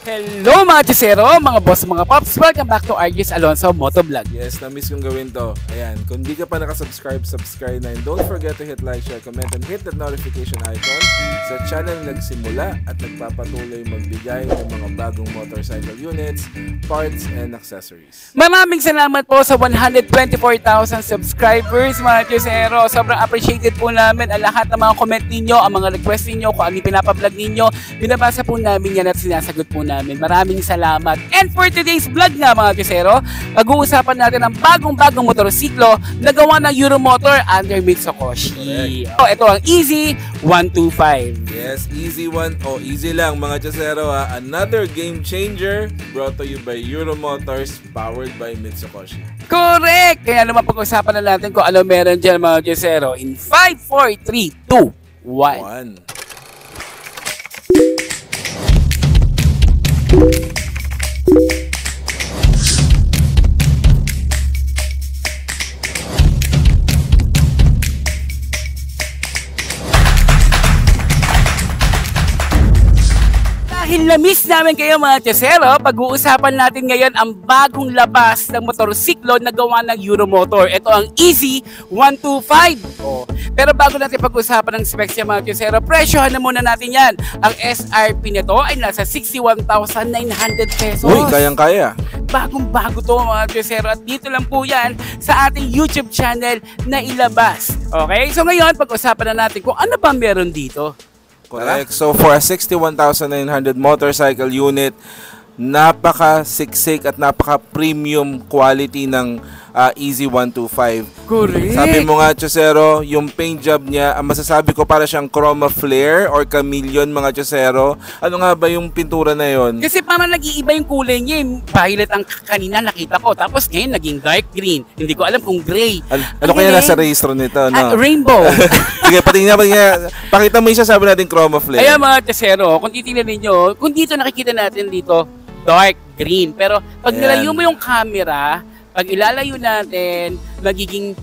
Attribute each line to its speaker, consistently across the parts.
Speaker 1: Hello mga chisero, mga boss, mga pops. Welcome back to Argis Alonso Motovlog.
Speaker 2: Yes, na-miss kong gawin to. Ayan, kung di ka pa nakasubscribe, subscribe na. And don't forget to hit like, share, comment, and hit that notification icon sa channel na nagsimula at nagpapatuloy magbigay ng mga bagong motorcycle units, parts, and accessories.
Speaker 1: Maraming salamat po sa 124,000 subscribers mga chisero. Sobrang appreciated po namin ang lahat ng mga comment ninyo, ang mga request ninyo, kung ano yung pinapablog ninyo. Binabasa po namin yan at sinasagot po namin. Maraming salamat. And for today's vlog nga mga chisero, pag-uusapan natin ang bagong-bagong motorsiklo na gawa ng Euromotor under Mitsukoshi. So, ito ang Easy 125.
Speaker 2: Yes, easy one. Easy lang mga chisero ha. Another game changer brought to you by Euromotors, powered by Mitsukoshi.
Speaker 1: Correct! Kaya naman pag-usapan na natin kung ano meron dyan mga chisero in 5, 4, 3, 2, 1. Dahil na-miss namin kayo mga chisero, pag-uusapan natin ngayon ang bagong labas ng motorsiklo na gawa ng Euromotor. Ito ang Easy 125. Pero bago natin pag-usapan ng specs niya mga chisero, presyohan na muna natin yan. Ang SRP nito ay nasa 61,900 pesos.
Speaker 2: Uy, kayang-kaya.
Speaker 1: Bagong-bago to mga chisero at dito lang po yan sa ating YouTube channel na ilabas. Okay? So ngayon, pag-usapan na natin kung ano ba meron dito.
Speaker 2: Correct. So for a 61,900 motorcycle unit, napaka-siksik at napaka-premium quality ng Easy 125.
Speaker 1: Correct.
Speaker 2: Sabi mo nga, Chosero, yung paint job niya, ang masasabi ko para siyang chroma flare or chameleon mga Chosero. Ano nga ba yung pintura na yon?
Speaker 1: Kasi parang nag-iiba yung kulay niya. Violet ang kanina nakita ko. Tapos ngayon naging dark green. Hindi ko alam kung gray.
Speaker 2: Ano kaya nasa registro nito? No?
Speaker 1: Rainbow.
Speaker 2: Sige, patingnan mo niya. Pakita mo yung sabi natin chroma flare.
Speaker 1: Kaya mga Chosero, kung titignan ninyo, kung dito nakikita natin dito, dark green. Pero pag nilayo mo yung camera, pag ilalayo natin, magiging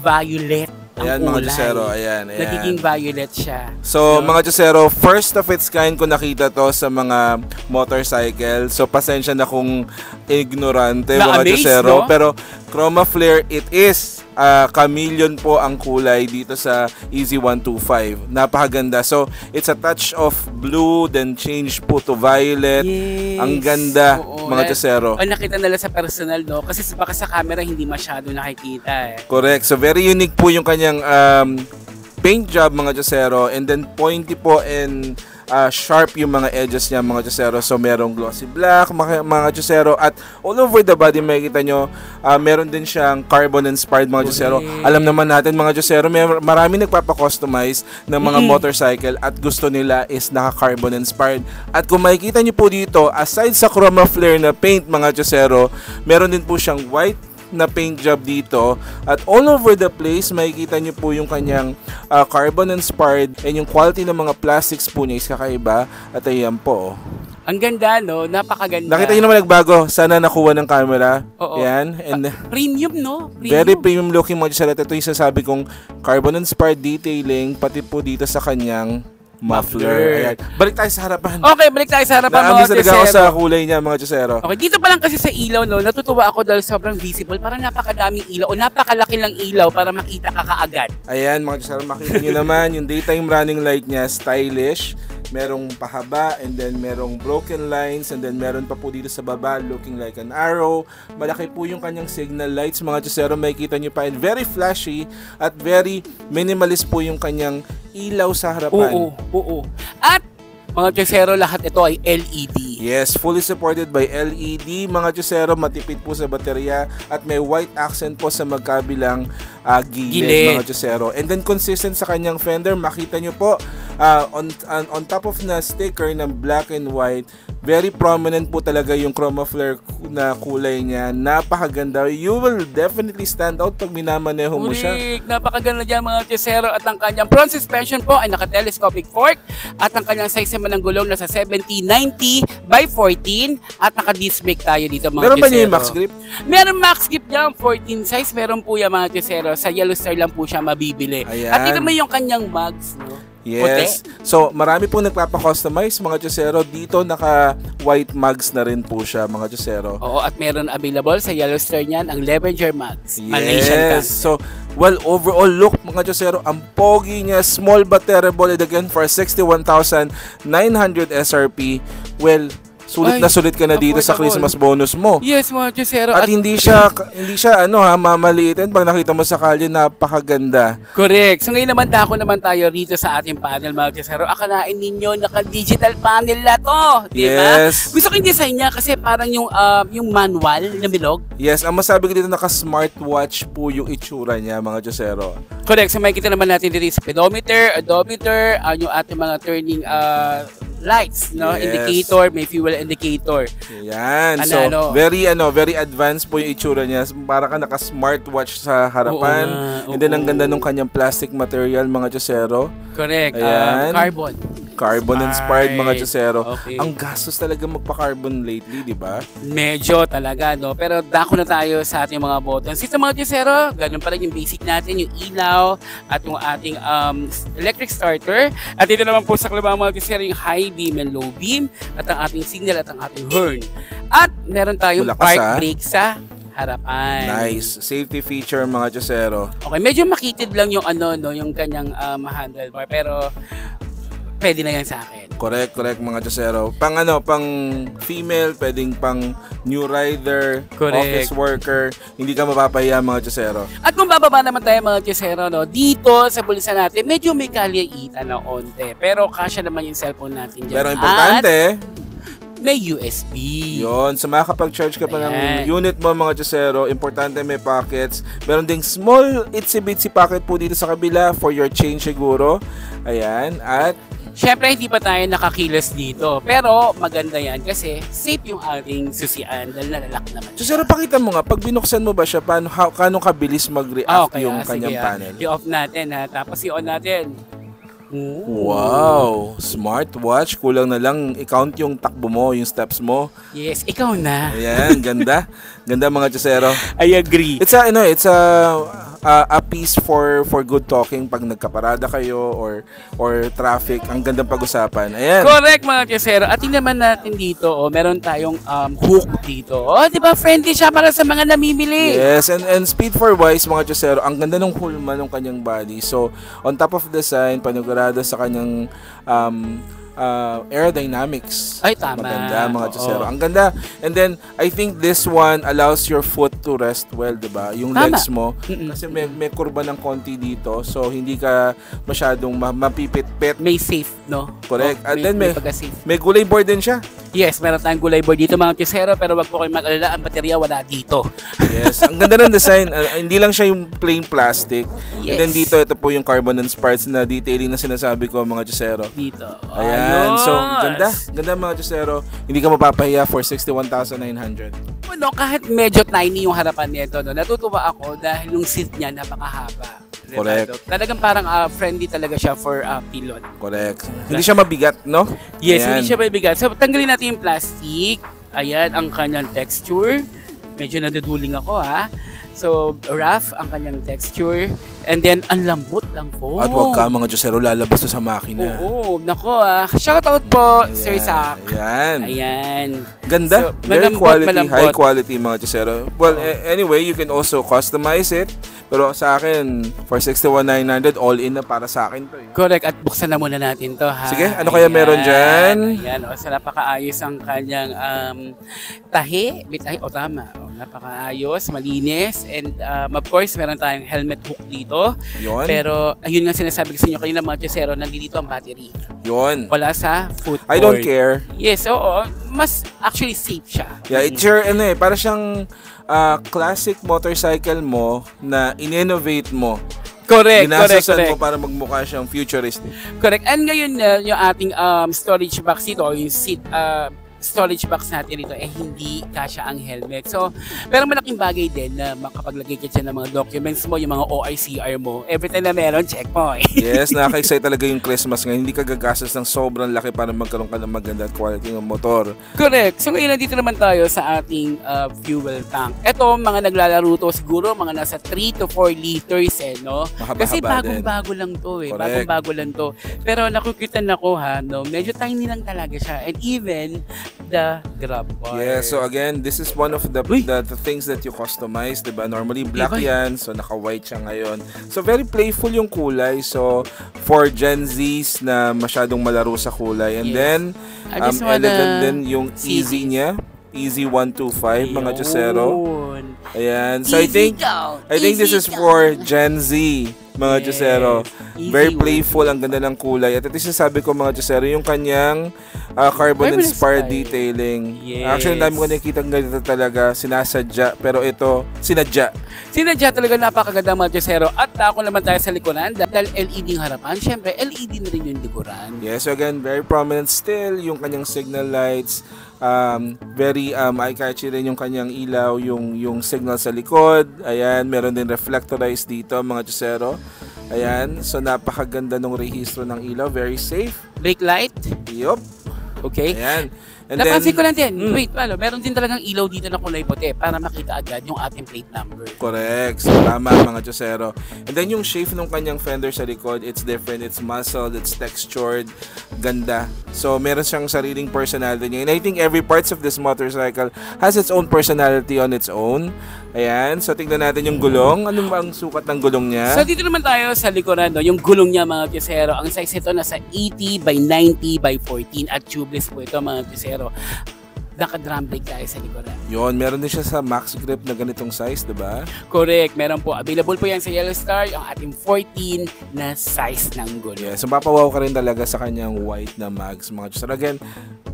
Speaker 1: violet ang
Speaker 2: ayan,
Speaker 1: kulay.
Speaker 2: mga Chosero, ayan.
Speaker 1: Nagiging violet siya.
Speaker 2: So, mga Chosero, first of its kind ko nakita to sa mga motorcycle. So, pasensya na kung ignorante, mga Chosero. No? Pero, chroma flare, it is. Chameleon po ang kulay dito sa Easy 125. Napakaganda. So, it's a touch of blue, then change po to violet.
Speaker 1: Yes.
Speaker 2: Ang ganda, mga Chosero.
Speaker 1: Nakita nila sa personal, no? Kasi baka sa camera hindi masyado nakikita.
Speaker 2: Correct. So, very unique po yung kanyang paint job, mga Chosero. And then, pointy po and sharp yung mga edges niya, mga Chosero. So, merong glossy black, mga Chosero. At all over the body, makikita nyo, meron din siyang carbon-inspired, mga Chosero. Alam naman natin, mga Chosero, marami nagpapakustomize ng mga motorcycle at gusto nila is naka-carbon-inspired. At kung makikita nyo po dito, aside sa chroma flare na paint, mga Chosero, meron din po siyang white na paint job dito at all over the place makikita nyo po yung kanyang carbon inspired and yung quality ng mga plastics po niya is kakaiba at ayan po.
Speaker 1: Ang ganda, no? Napakaganda.
Speaker 2: Nakita nyo naman nagbago. Sana nakuha ng camera.
Speaker 1: Oo.
Speaker 2: Yan. And
Speaker 1: premium, no? Premium.
Speaker 2: Very premium looking mga Chosero. Ito yung sasabi kong carbon inspired detailing pati po dito sa kanyang muffler. Ayan. Balik tayo sa harapan.
Speaker 1: Okay, balik tayo sa harapan, mga
Speaker 2: Chosero. Ako sa kulay niya, mga Chosero.
Speaker 1: Okay, dito pa lang kasi sa ilaw, no, natutuwa ako dahil sobrang visible. Parang napakadaming ilaw o napakalaki lang ilaw para makita ka kaagad.
Speaker 2: Ayan, mga Chosero, makita nyo naman yung daytime running light niya, stylish. Merong pahaba and then merong broken lines and then meron pa po dito sa baba looking like an arrow. Malaki po yung kanyang signal lights, mga Chosero, makikita nyo pa. And very flashy at very minimalist po yung kanyang ilaw sa harapan.
Speaker 1: Oo. At mga Chosero, lahat ito ay LED.
Speaker 2: Yes, fully supported by LED. Mga Chosero, matipid po sa baterya at may white accent po sa magkabilang gilid, mga Chosero. And then consistent sa kanyang fender, makita nyo po on top of na sticker ng black and white, very prominent po talaga yung chroma flare na kulay niya. Napakaganda. You will definitely stand out pag minamaneho mo siya.
Speaker 1: Napakaganda dyan, mga Chosero. At ang kanyang front suspension po ay naka-telescopic fork at ang kanyang size naman ng gulong nasa 70-90 by 14 at naka-disc brake tayo dito, mga
Speaker 2: Meron ba
Speaker 1: Chosero.
Speaker 2: niya yung max grip?
Speaker 1: Meron max grip dyan, 14 size. Meron po yan, mga Chosero. Sa Yellow Star lang po siya mabibili.
Speaker 2: Ayan.
Speaker 1: At ito mo yung kanyang mugs, no?
Speaker 2: Yes. So, marami pong nagpapa-customize mga Diyosero. Dito, naka-white mugs na rin po siya mga Diyosero.
Speaker 1: Oo, at meron available sa Yellow Star niyan, ang Levenger mugs. Malaysian
Speaker 2: Yes. So, well, overall look mga Diyosero, ang pogi niya, small but terrible, and again, for 61,900 SRP, well, sulit na sulit ka na dito sa Christmas bonus mo.
Speaker 1: Yes, mga Diyosero.
Speaker 2: At hindi siya mamaliitin. Pag nakita mo sa kalye, napakaganda.
Speaker 1: Correct. So ngayon naman tayo rito sa ating panel, mga Diyosero. Akalain ninyo, naka-digital panel na to. Diba?
Speaker 2: Yes.
Speaker 1: Gusto ko yung design niya kasi parang yung manual na bilog.
Speaker 2: Yes, ang masabi ko dito, naka-smartwatch po yung itsura niya, mga Diyosero.
Speaker 1: Correct. So makikita naman natin dito sa speedometer, odometer, yung ating mga turning lights, no?
Speaker 2: Yes.
Speaker 1: Indicator, may fuel indicator.
Speaker 2: Yan. Very advanced po yung itsura niya. Para ka naka-smartwatch sa harapan. And then ang ganda nung kanyang plastic material, mga Diyosero.
Speaker 1: Correct.
Speaker 2: Ayan.
Speaker 1: Carbon
Speaker 2: inspired, mga Diyosero.
Speaker 1: Okay.
Speaker 2: Ang gastos talaga magpa-carbon lately, di ba?
Speaker 1: Medyo talaga, no? Pero dako na tayo sa ating mga buttons. Ito, mga Diyosero, ganun pala yung basic natin, yung ilaw at yung ating electric starter. At dito naman po sa kalabang, mga Diyosero, yung high beam and low beam at ang ating signal at ang ating horn. At meron tayong park brake sa harapan.
Speaker 2: Nice. Safety feature, mga Diyosero.
Speaker 1: Okay, medyo makitid lang yung yung kanyang handlebar, pero pwede na yan sa akin.
Speaker 2: Correct, mga Diyosero. Pang female, pwedeng pang new rider, office worker, hindi ka mapapahiya, mga Diyosero.
Speaker 1: At kung bababa naman tayo, mga Diyosero, no, dito sa bulsa natin, medyo may kalyaitan na onte. Pero kasya naman yung cellphone natin dyan.
Speaker 2: Pero importante,
Speaker 1: may USB.
Speaker 2: Yun, so makakapag-charge ka pa ng unit mo, mga Diyosero. Importante may pockets. Meron ding small itsy-bitsy pocket po dito sa kabila for your change siguro. Ayan, at
Speaker 1: syempre, hindi pa tayo nakakilos dito. Pero maganda yan kasi safe yung ating susian dahil nalalak naman.
Speaker 2: So, Diyosero, pakita mo nga, pag binuksan mo ba siya, kano kabilis mag-react yung kanyang panel?
Speaker 1: I-off natin, ha. Tapos i-on natin.
Speaker 2: Wow! Smartwatch. Kulang na lang i-count yung takbo mo, yung steps mo.
Speaker 1: Yes, ikaw na.
Speaker 2: Ayan, ganda. Ganda, mga Diyosero.
Speaker 1: I agree.
Speaker 2: It's a piece for good talking pag nagkaparada kayo or traffic. Ang gandang pag-usapan. Ayan.
Speaker 1: Correct, mga Diyosero. At tingnan natin dito, meron tayong hook dito. Di ba, friendly siya para sa mga namimili.
Speaker 2: Yes, and speed for wise, mga Diyosero, ang ganda ng hulma ng kanyang body. So, on top of design, panigurado sa kanyang aerodynamics.
Speaker 1: Ay, tama.
Speaker 2: Maganda, mga Diyosero. Ang ganda. And then, I think this one allows your foot to rest well, diba? Yung legs mo. Kasi may kurba ng konti dito. So, hindi ka masyadong mapipit-pit.
Speaker 1: May safe, no?
Speaker 2: Correct. And then,
Speaker 1: may
Speaker 2: may gulay board din siya.
Speaker 1: Yes, meron tayong gulay board dito, mga Diyosero. Pero wag po kayo mag-alala, ang baterya wala dito.
Speaker 2: Yes. Ang ganda ng design. Hindi lang siya yung plain plastic.
Speaker 1: Yes.
Speaker 2: And then dito, ito po yung carbon and parts na detailing na sinasabi ko, mga Diyosero.
Speaker 1: Dito.
Speaker 2: Ayan. So, ganda. Ganda, mga Diyosero. Hindi ka mapapahiya for 61,900.
Speaker 1: No, kahit medyo tiny yung harapan nito, no, natutuwa ako dahil yung seat niya napakahaba.
Speaker 2: Correct.
Speaker 1: Talagang parang friendly talaga siya for pilot.
Speaker 2: Correct. Hindi siya mabigat, no?
Speaker 1: Yes,
Speaker 2: Ayan.
Speaker 1: hindi siya mabigat. So, tanggalin natin yung plastic. Ayan, ang kanyang texture. Medyo naduduling ako, ha? So, rough ang kanyang texture. And then, ang lambot lang po.
Speaker 2: At wag ka, mga Diyosero, lalabas to sa makina.
Speaker 1: Oo, nako, shoutout po,
Speaker 2: Ayan.
Speaker 1: Sir Zach.
Speaker 2: Ayan.
Speaker 1: Ayan.
Speaker 2: Ganda.
Speaker 1: So,
Speaker 2: Very quality,
Speaker 1: malambot.
Speaker 2: high quality, mga Diyosero. Well, anyway, you can also customize it. Pero sa akin, for 61,900, all in na para sa akin to.
Speaker 1: Correct. At buksan na muna natin to, ha?
Speaker 2: Sige, ano kaya meron dyan?
Speaker 1: Ayan, so napakaayos ang kanyang tahi. May tahi, tama. Napakaayos, malinis. And of course, meron tayong helmet hook dito.
Speaker 2: Yun.
Speaker 1: Pero, ayun nga sinasabi ko sa inyo kanina, mga Diyosero, nandito ang battery.
Speaker 2: Yun.
Speaker 1: Wala sa footboard.
Speaker 2: I don't care.
Speaker 1: Yes, oo. Mas actually safe siya.
Speaker 2: Yeah, it's your, para siyang classic motorcycle mo na in-innovate mo.
Speaker 1: Correct.
Speaker 2: mo para magmukha siyang futuristic.
Speaker 1: Correct. And ngayon, yung ating storage box dito, yung seat storage box natin ito hindi kasya ang helmet. So, pero malaking bagay din na makapaglagay ka dyan ng mga documents mo, yung mga ORCR mo. Every time na meron, check mo.
Speaker 2: Yes, nakaka-excite talaga yung Christmas ngayon. Hindi ka gagastos ng sobrang laki para magkaroon ka ng maganda at quality ng motor.
Speaker 1: Correct. So ngayon nandito naman tayo sa ating fuel tank. Ito, mga naglalaro to siguro, mga nasa 3 to 4 liters no? Kasi bagong-bago lang to Bagong-bago lang to. Pero nakukitan ako no? Medyo tiny lang talaga siya. And even the grab bar.
Speaker 2: Yeah, so again, this is one of the things that you customize, diba? Normally black yan, so naka-white siya ngayon. So very playful yung kulay. So for Gen Zs na masyadong malaro sa kulay. And then, elegant din yung easy niya. Easy 125, mga Josero. Ayan. So I think this is for Gen Z, mga Josero. Very playful, ang ganda ng kulay. At ito sabi ko, mga Josero, yung kanyang carbon-inspired detailing. Actually, dami ko nakikita ganito talaga, sinasadya. Pero ito, sinadya.
Speaker 1: Sinadya talaga, napakaganda, mga Josero. At ako naman tayo sa likuran, dahil LED yung harapan, syempre, LED na rin yung likuran.
Speaker 2: Yes, so again, very prominent still yung kanyang signal lights. Very eye-catchy rin yung kanyang ilaw, yung signal sa likod. Ayan, meron din reflectorized dito, mga Josero. Ayan, so napakaganda ng rehistro ng ilaw, very safe.
Speaker 1: Brake light?
Speaker 2: Yup.
Speaker 1: Okay.
Speaker 2: Ayan. And
Speaker 1: napansin ko lang din, wait, meron din talagang ilaw dito na kulay puti para makita agad yung ating plate number.
Speaker 2: Correct. So, tama, mga Josero. And then yung shape ng kanyang fender sa likod, it's different, it's muscled, it's textured, ganda. So, meron siyang sariling personality niya. And I think every parts of this motorcycle has its own personality on its own. Ayan. So, tingnan natin yung gulong. Anong ang sukat ng gulong niya?
Speaker 1: So, dito naman tayo sa likuran, yung gulong niya, mga Josero. Ang size ito nasa 80 by 90 by 14 at tubeless po ito, mga Josero. Naka-drum brake tayo sa likuran.
Speaker 2: Yun, meron din siya sa max grip na ganitong size, diba?
Speaker 1: Correct. Meron po. Available po yan sa Yellow Star, yung ating 14 na size ng gulong.
Speaker 2: Yeah, so mapawaw ka rin talaga sa kanyang white na mags, mga Diyos. Again,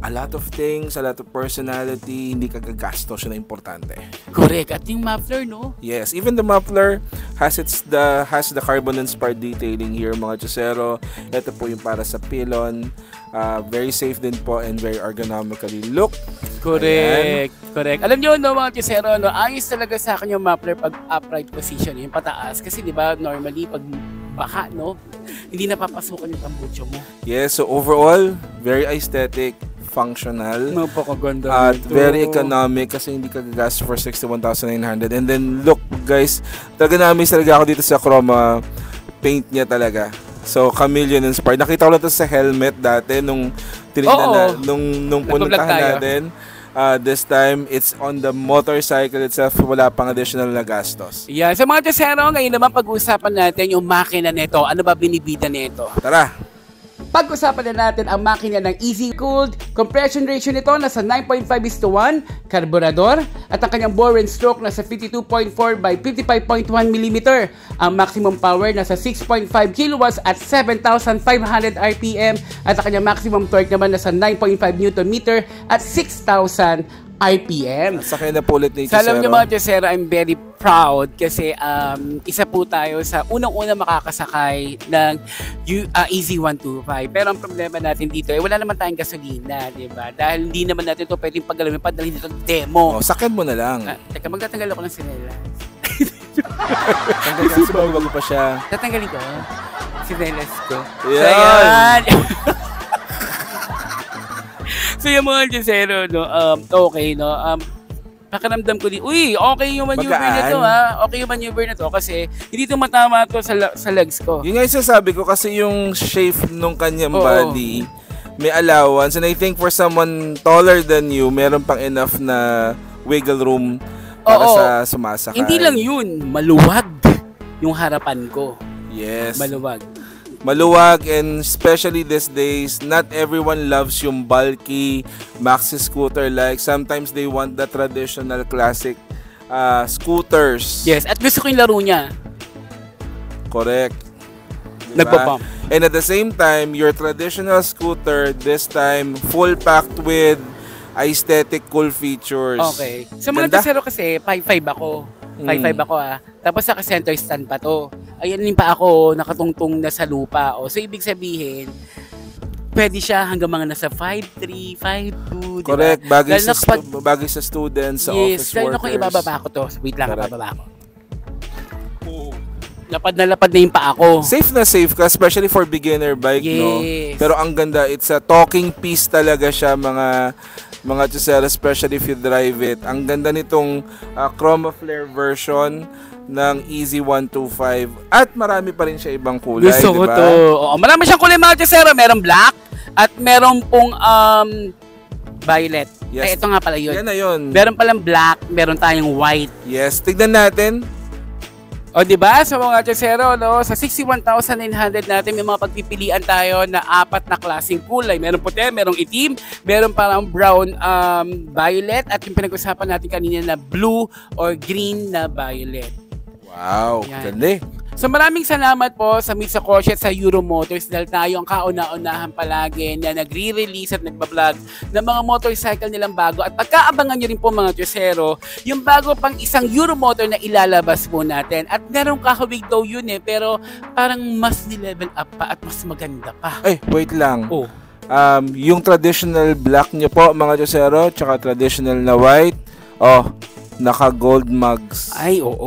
Speaker 2: a lot of things, a lot of personality, hindi ka gagasto siya na importante.
Speaker 1: Correct. At yung muffler, no?
Speaker 2: Yes, even the muffler has the carbon-inspired detailing here, mga Josero. Ito po yung para sa pylon. Very safe din po and very ergonomically look.
Speaker 1: Correct. Ayan. Correct. Alam nyo, no, mga Josero, no, ayos talaga sa akin yung muffler pag upright position, yung pataas. Kasi di ba normally pag baka, no, hindi napapasukan yung tambucho mo.
Speaker 2: Yes, so overall, very aesthetic, functional,
Speaker 1: napakaganda
Speaker 2: at very economic kasi hindi ka gagastos for 61,900. And then look, guys, talaga na-amaze talaga ako dito sa chroma paint niya talaga. So, chameleon inspired. Nakita ko lang ito sa helmet dati nung tinignan nung pununtahan natin. This time, it's on the motorcycle itself. Wala pang additional na gastos.
Speaker 1: Yeah. So mga Josero, ngayon naman pag-uusapan natin yung makina nito. Ano ba binibida nito?
Speaker 2: Tara!
Speaker 1: Pag-usapan na natin ang makina ng easy-cooled. Compression ratio nito nasa 9.5:1, carburador, at ang kanyang bore and stroke nasa 52.4 by 55.1 mm. Ang maximum power nasa 6.5 kilowatts at 7,500 RPM, at ang kanyang maximum torque naman nasa 9.5 Nm at 6,000 RPM.
Speaker 2: Sakay na po ulit ni
Speaker 1: Josero. Alam niyo, mga Josero, I'm very proud kasi isa po tayo sa unang-una makakasakay ng Easy 125. Pero ang problema natin dito, wala naman tayong gasolina, di ba? Dahil hindi naman natin ito pwedeng paggalawin, padalhin dito demo.
Speaker 2: Sakyan mo na lang.
Speaker 1: Teka, magtatanggal ako ng sinelas.
Speaker 2: Tanggal kasi bago pa siya.
Speaker 1: Tatanggalin ko sinelas ko.
Speaker 2: Yan!
Speaker 1: So yung mga Josero, no, okay, no, pakiramdam ko din, okay yung maneuver na to, ha? Okay yung maneuver na to kasi hindi ito matama to sa legs ko.
Speaker 2: Yun nga yung sabi ko kasi yung shape nung kanyang body, may allowance. And I think for someone taller than you, meron pang enough na wiggle room para sa sumasakay.
Speaker 1: Hindi lang yun, maluwag yung harapan ko.
Speaker 2: Yes.
Speaker 1: Maluwag,
Speaker 2: and especially these days, not everyone loves yung bulky maxi scooter. Like sometimes they want the traditional classic scooters.
Speaker 1: Yes, at gusto ko yung laro niya.
Speaker 2: Correct. Diba?
Speaker 1: Nagpa-pump.
Speaker 2: And at the same time, your traditional scooter, this time full packed with aesthetic cool features.
Speaker 1: Okay. So mga Josero kasi 5'5 ako. 5'5 ako Tapos naka-center stand pa to. Ayan din pa ako nakatungtong na sa lupa. So ibig sabihin, pwede siya hanggang mga nasa 5'3", 5'2", diba?
Speaker 2: Correct. Bagay
Speaker 1: Lalo
Speaker 2: sa,
Speaker 1: na kapag-
Speaker 2: bagay sa students, sa
Speaker 1: Yes,
Speaker 2: office
Speaker 1: lalo na
Speaker 2: workers.
Speaker 1: kung ibababa ko to. Wait lang,
Speaker 2: Correct.
Speaker 1: ibababa ko. Lapad na yung paa ko.
Speaker 2: Safe ka, especially for beginner bike, no?
Speaker 1: Yes.
Speaker 2: Pero ang ganda, it's a talking piece talaga siya, mga chusero, especially if you drive it. Ang ganda nitong Chroma Flare version ng Easy 125 at marami pa rin siya ibang kulay,
Speaker 1: Gusto ko
Speaker 2: diba?
Speaker 1: to. Oo, marami siyang kulay mga chesero. Merong black at meron pong violet.
Speaker 2: Yes.
Speaker 1: Ay, ito nga pala yun.
Speaker 2: Yan na yun.
Speaker 1: Meron palang black, meron tayong white.
Speaker 2: Yes, tignan natin.
Speaker 1: O diba? So mga chesero, no? Sa 61,900 natin may mga pagpipilian tayo na 4 na klaseng kulay. Meron puti, merong itim, meron parang brown violet at yung pinag-usapan natin kanina na blue or green na violet.
Speaker 2: Wow,
Speaker 1: Yan.
Speaker 2: ganda eh.
Speaker 1: So maraming salamat po sa Mitsa Koshet sa Euro Motors dahil tayo ang kauna-unahan palagi na nagre-release at nagbablog ng mga motorcycle nilang bago at pagkaabangan nyo rin po mga Tiyosero yung bago pang isang Euro Motor na ilalabas po natin at merong kahawig daw yun pero parang mas ni-level up pa at mas maganda pa.
Speaker 2: Ay, wait lang.
Speaker 1: Oh.
Speaker 2: Yung traditional black nyo po, mga Tiyosero, tsaka traditional na white, naka-gold mugs.
Speaker 1: Ay, oo.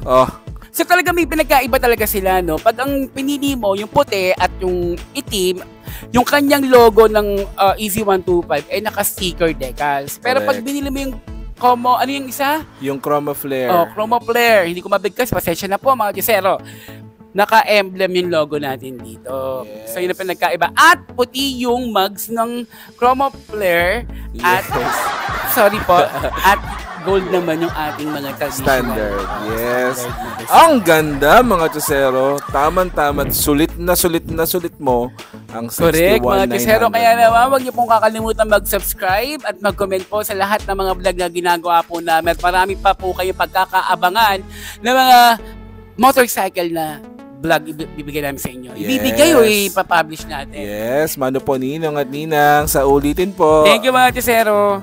Speaker 2: Oh,
Speaker 1: So talaga may pinagkaiba talaga sila, no? Pag ang pinili mo, yung puti at yung itim, yung kanyang logo ng Easy 125 ay naka-sticker decals. Pero pag
Speaker 2: Correct.
Speaker 1: binili mo yung ano yung isa?
Speaker 2: yung Chroma Flare.
Speaker 1: Chroma Flare. Hindi ko mabigkas. Pasensya na po mga Gisero. Naka-emblem yung logo natin dito.
Speaker 2: Yes.
Speaker 1: So yun ang pinagkaiba. At puti yung mugs ng Chroma Flare. At,
Speaker 2: Yes.
Speaker 1: sorry po. At gold naman yung ating mga traditional.
Speaker 2: Standard, yes.
Speaker 1: Standard.
Speaker 2: Ang ganda mga Tiyosero. Tama-tama. Sulit mo ang 61,900.
Speaker 1: Correct, mga Tiyosero. Kaya naman, huwag niyo pong kakalimutan mag-subscribe at mag-comment po sa lahat ng mga vlog na ginagawa po namin. At marami pa po kayong pagkakaabangan ng mga motorcycle na vlog ibibigay namin sa inyo. Ibibigay o ipapublish natin.
Speaker 2: Yes, mano po Ninong at Ninang sa ulitin po.
Speaker 1: Thank you mga Tiyosero.